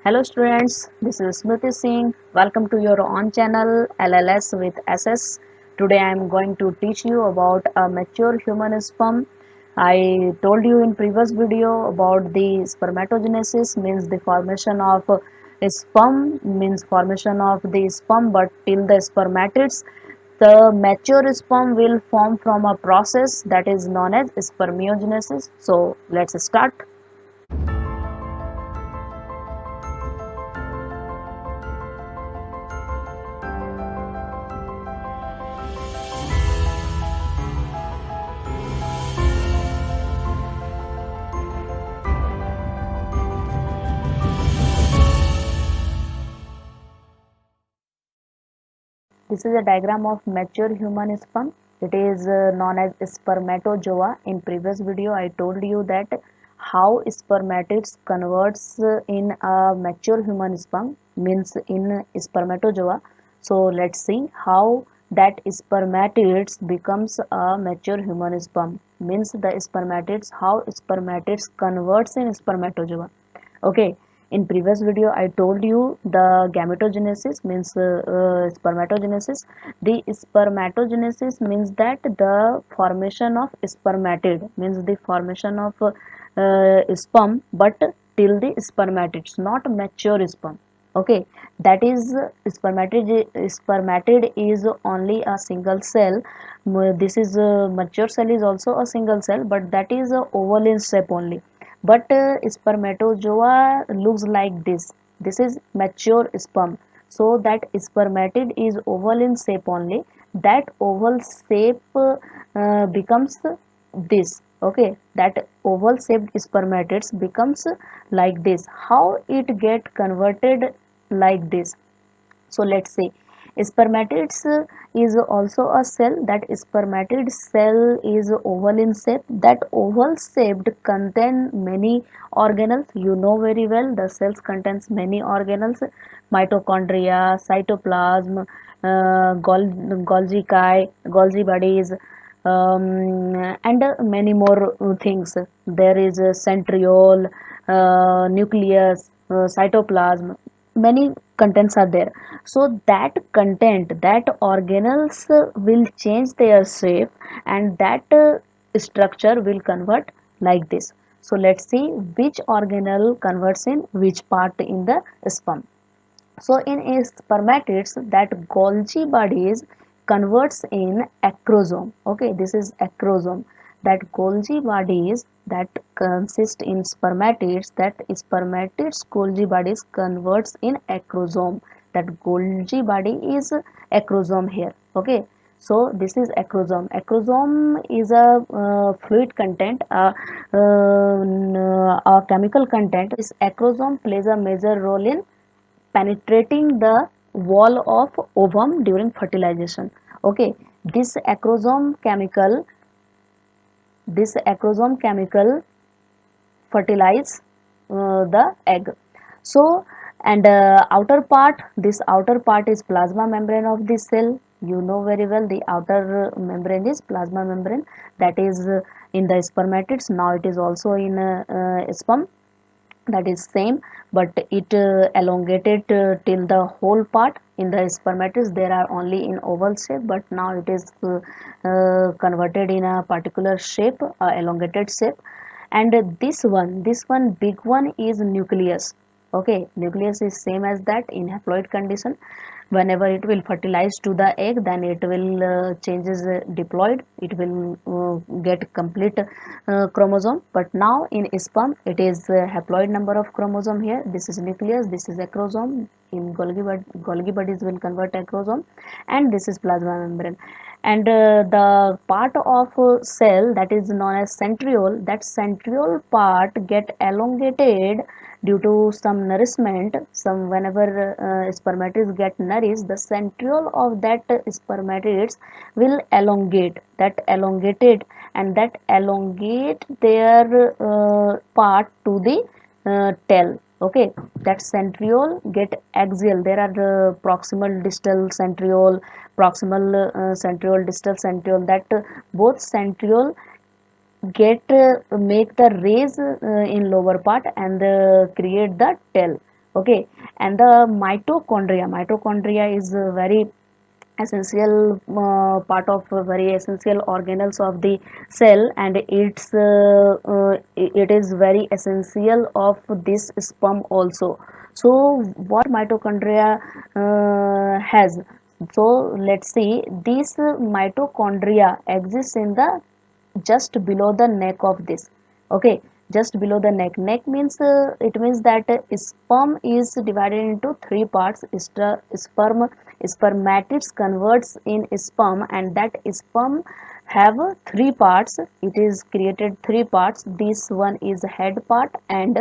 Hello students, this is Smriti Singh. Welcome to your own channel LLS with SS. Today I am going to teach you about a mature human sperm. I told you in previous video about the spermatogenesis means the formation of a sperm means formation of the sperm, but till the spermatids the mature sperm will form from a process that is known as spermiogenesis. So let's start. This is a diagram of mature human sperm. It is known as spermatozoa. In previous video, I told you that how spermatids converts in a mature human sperm means in spermatozoa. So let's see how that spermatids becomes a mature human sperm means the spermatids how spermatids converts in spermatozoa. Okay, in previous video I told you the gametogenesis means spermatogenesis. The spermatogenesis means that the formation of spermatid means the formation of sperm, but till the spermatids, not mature sperm. Okay, that is spermatid is only a single cell. This is mature cell is also a single cell, but that is a oval in shape only. But spermatozoa looks like this is mature sperm. So that spermatid is oval in shape only. That oval shape becomes this. Okay, that oval shaped spermatids becomes like this. How it get converted like this? So let's say spermatids is also a cell. That spermatid cell is oval in shape. That oval shaped contain many organelles. You know very well the cells contains many organelles: mitochondria, cytoplasm, Golgi bodies, and many more things. There is a centriole, nucleus, cytoplasm, many contents are there. So that content, that organelles will change their shape, and that structure will convert like this. So let's see which organelle converts in which part in the sperm. So in a spermatids, that Golgi bodies converts in acrosome. Okay, this is acrosome. That Golgi bodies that consist in spermatids, that spermatids Golgi bodies converts in acrosome. That Golgi body is acrosome here. Okay, so this is acrosome. Acrosome is a fluid content, a chemical content. This acrosome plays a major role in penetrating the wall of ovum during fertilization. Okay, this acrosome chemical, fertilize the egg. So and outer part, this outer part is plasma membrane of this cell. You know very well the outer membrane is plasma membrane. That is in the spermatids. Now it is also in sperm, that is same, but it elongated till the whole part. In the spermatids there are only in oval shape, but now it is converted in a particular shape, elongated shape. And this one big one is nucleus. Okay, nucleus is same as that in haploid condition. Whenever it will fertilize to the egg, then it will changes diploid. It will get complete chromosome. But now in sperm it is haploid number of chromosome. Here this is nucleus, this is acrosome. In Golgi bodies will convert acrosome, and this is plasma membrane. And the part of cell that is known as centriole, that centriole part get elongated due to some nourishment. Some whenever spermatids get nourished, the centriole of that spermatids will elongate, that elongated, and that elongate their part to the tail. Okay, that centriole get axial. There are proximal distal centriole, proximal centriole, distal centriole. That both centriole get make the rays in lower part and create the tail. Okay, and the mitochondria is a very essential part of very essential organelles of the cell, and it is very essential of this sperm also. So what mitochondria has? So let's see, this mitochondria exists in the just below the neck of this. Okay, just below the neck means it means that sperm is divided into three parts. Spermatids converts in sperm, and that sperm have three parts. It is created three parts. This one is head part, and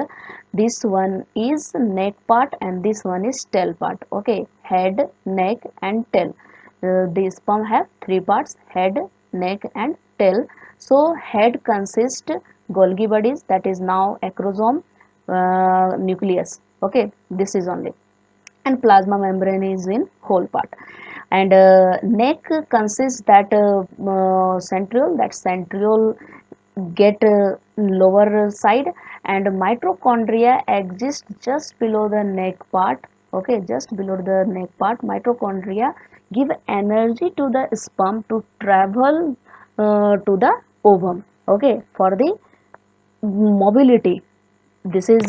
this one is neck part, and this one is tail part. Okay, head, neck and tail. The sperm have three parts: head, neck and tail. So head consists Golgi bodies, that is now acrosome, nucleus. Okay, this is only, and plasma membrane is in whole part. And neck consists that centriole, that centriole get lower side, and mitochondria exist just below the neck part. Okay, just below the neck part, mitochondria give energy to the sperm to travel to the ovum. Okay, for the mobility. This is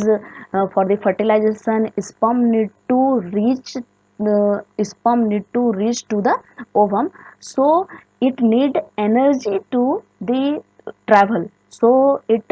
for the fertilization. Sperm need to reach to the ovum, so it need energy to the travel. So it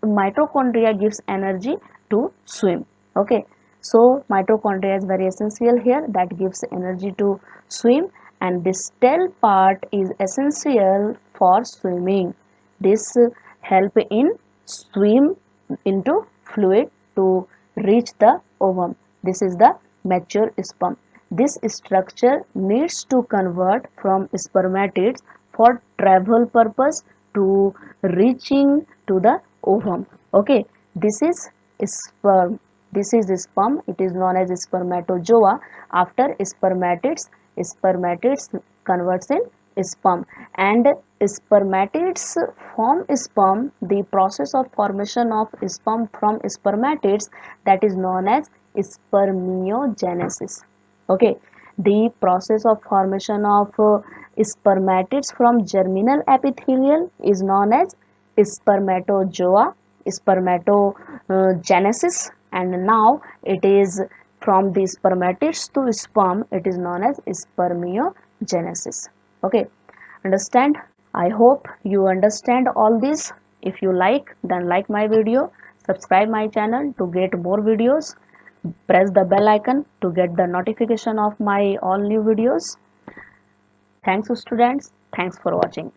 mitochondria gives energy to swim. Okay, so mitochondria is very essential here, that gives energy to swim, and this tail part is essential for swimming. This help in swim into fluid to reach the ovum. This is the mature sperm. This structure needs to convert from spermatids for travel purpose to reaching to the ovum. Okay, this is sperm. This is sperm. It is known as spermatozoa. After spermatids converts in sperm, and spermatids form sperm. The process of formation of sperm from spermatids, that is known as spermiogenesis. Okay, the process of formation of spermatids from germinal epithelial is known as spermatozoa, spermatogenesis, and now it is from the spermatids to sperm, it is known as spermiogenesis. Okay, understand? I hope you understand all this. If you like, then like my video, subscribe my channel to get more videos, press the bell icon to get the notification of my all new videos. Thanks students, thanks for watching.